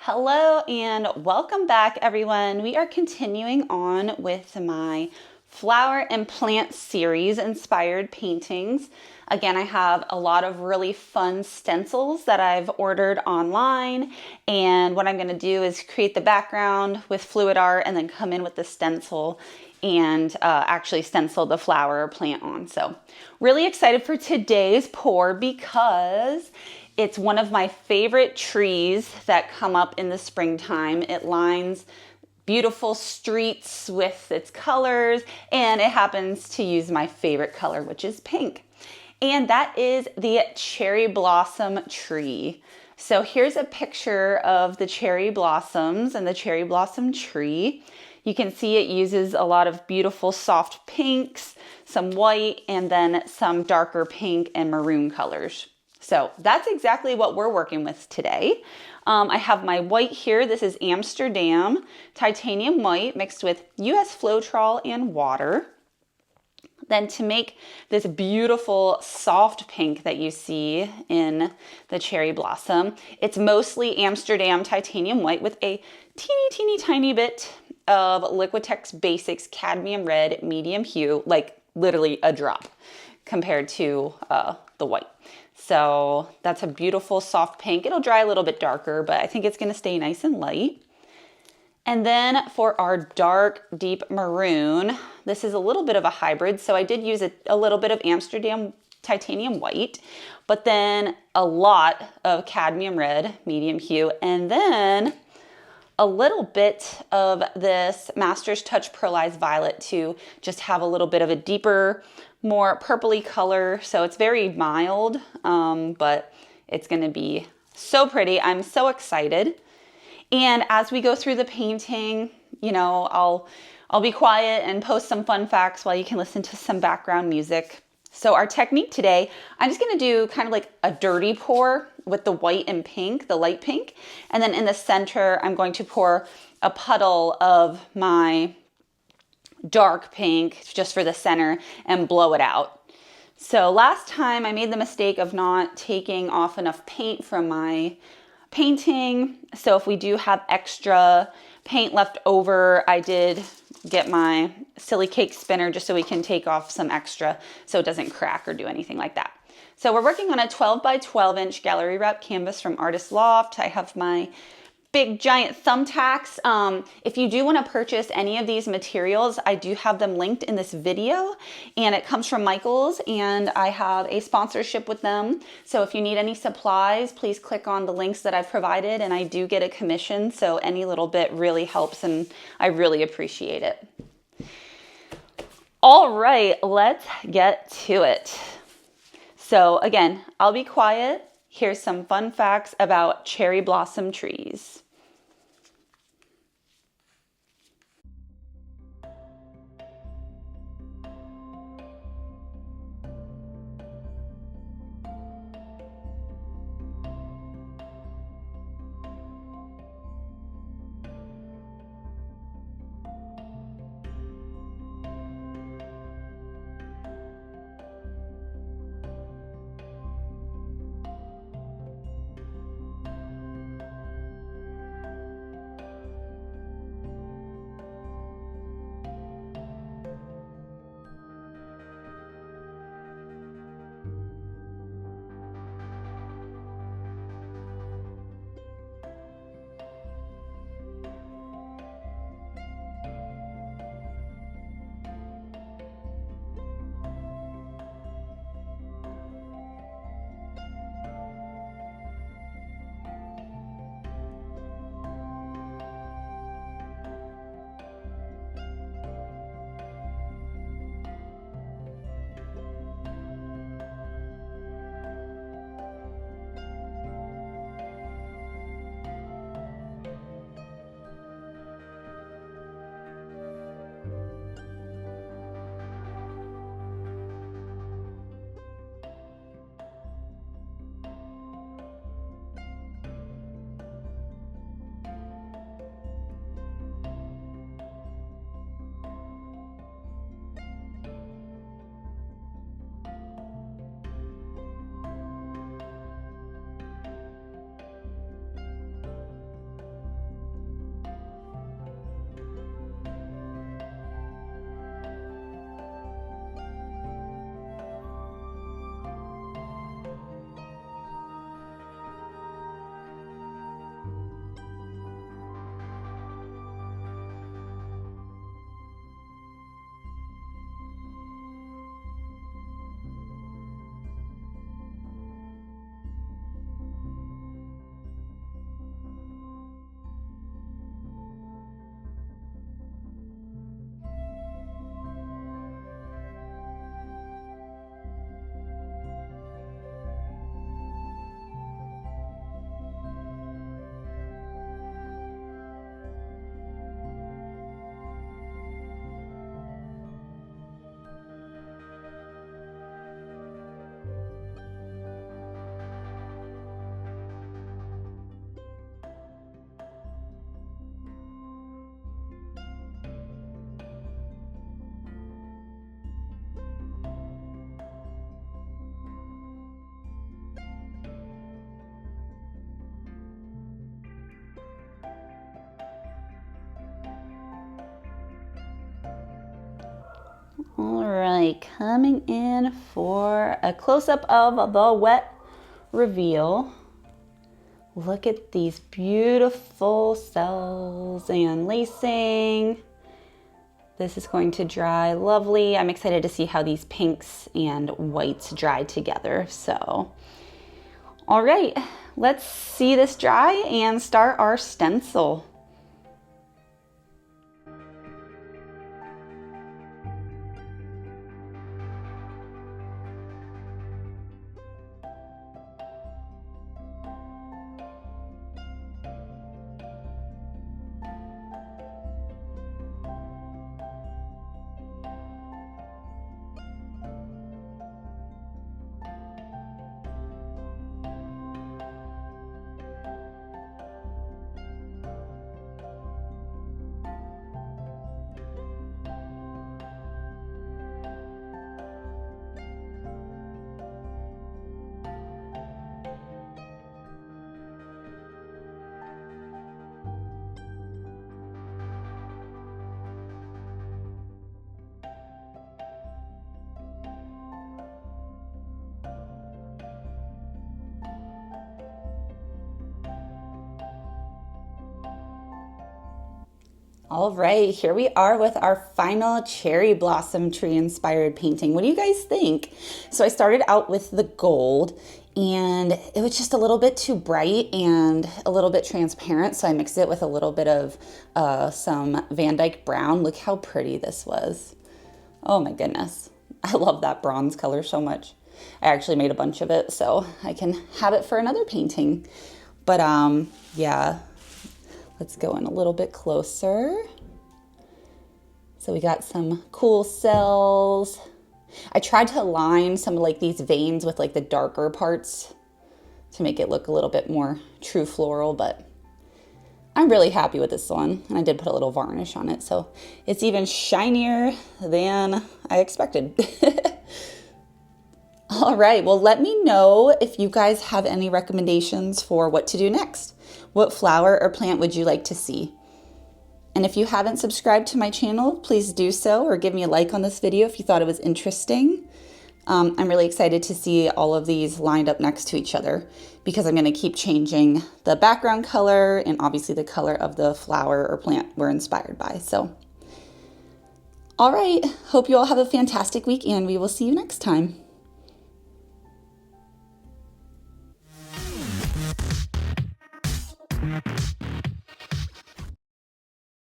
Hello and welcome back, everyone. We are continuing on with my flower and plant series inspired paintings. Again, I have a lot of really fun stencils that I've ordered online, and what I'm going to do is create the background with fluid art and then come in with the stencil and actually stencil the flower or plant on. So really excited for today's pour because it's one of my favorite trees that come up in the springtime. It lines beautiful streets with its colors, and it happens to use my favorite color, which is pink. And that is the cherry blossom tree. So here's a picture of the cherry blossoms and the cherry blossom tree. You can see it uses a lot of beautiful soft pinks, some white, and then some darker pink and maroon colors. So that's exactly what we're working with today. I have my white here. This is Amsterdam titanium white mixed with US Floetrol and water. Then to make this beautiful soft pink that you see in the cherry blossom, it's mostly Amsterdam titanium white with a teeny tiny bit of Liquitex Basics cadmium red medium hue, like literally a drop compared to the white. So that's a beautiful soft pink. It'll dry a little bit darker, but I think it's going to stay nice and light. And then for our dark, deep maroon, this is a little bit of a hybrid. So I did use a little bit of Amsterdam titanium white, but then a lot of cadmium red, medium hue, and then a little bit of this Master's Touch Pearlized Violet to just have a little bit of a deeper, more purpley color. So it's very mild, but it's going to be so pretty. I'm so excited. And as we go through the painting, you know, I'll be quiet and post some fun facts while you can listen to some background music. So our technique today, I'm just going to do kind of like a dirty pour with the white and pink, the light pink. And then in the center, I'm going to pour a puddle of my dark pink just for the center and blow it out. So last time I made the mistake of not taking off enough paint from my painting. So if we do have extra paint left over, I did get my silly cake spinner just so we can take off some extra so it doesn't crack or do anything like that. So we're working on a 12 by 12 inch gallery wrap canvas from Artist Loft. I have my big giant thumbtacks. If you do want to purchase any of these materials, I do have them linked in this video, and it comes from Michaels, and I have a sponsorship with them. So if you need any supplies, please click on the links that I've provided, and I do get a commission, so any little bit really helps, and I really appreciate it. All right, let's get to it. So again, I'll be quiet. Here's some fun facts about cherry blossom trees. All right, coming in for a close-up of the wet reveal. Look at these beautiful cells and lacing. This is going to dry lovely. I'm excited to see how these pinks and whites dry together. So, all right, let's see this dry and start our stencil. All right, here we are with our final cherry blossom tree inspired painting. What do you guys think? So I started out with the gold and it was just a little bit too bright and a little bit transparent. So I mixed it with a little bit of some Van Dyke brown. Look how pretty this was. Oh my goodness. I love that bronze color so much. I actually made a bunch of it so I can have it for another painting. But yeah. Let's go in a little bit closer. So we got some cool cells. I tried to align some of like these veins with like the darker parts to make it look a little bit more true floral, but I'm really happy with this one. And I did put a little varnish on it, so it's even shinier than I expected. All right, well, let me know if you guys have any recommendations for what to do next. What flower or plant would you like to see? And if you haven't subscribed to my channel, please do so, or give me a like on this video if you thought it was interesting. I'm really excited to see all of these lined up next to each other because I'm going to keep changing the background color and obviously the color of the flower or plant we're inspired by. So, all right, hope you all have a fantastic week and we will see you next time.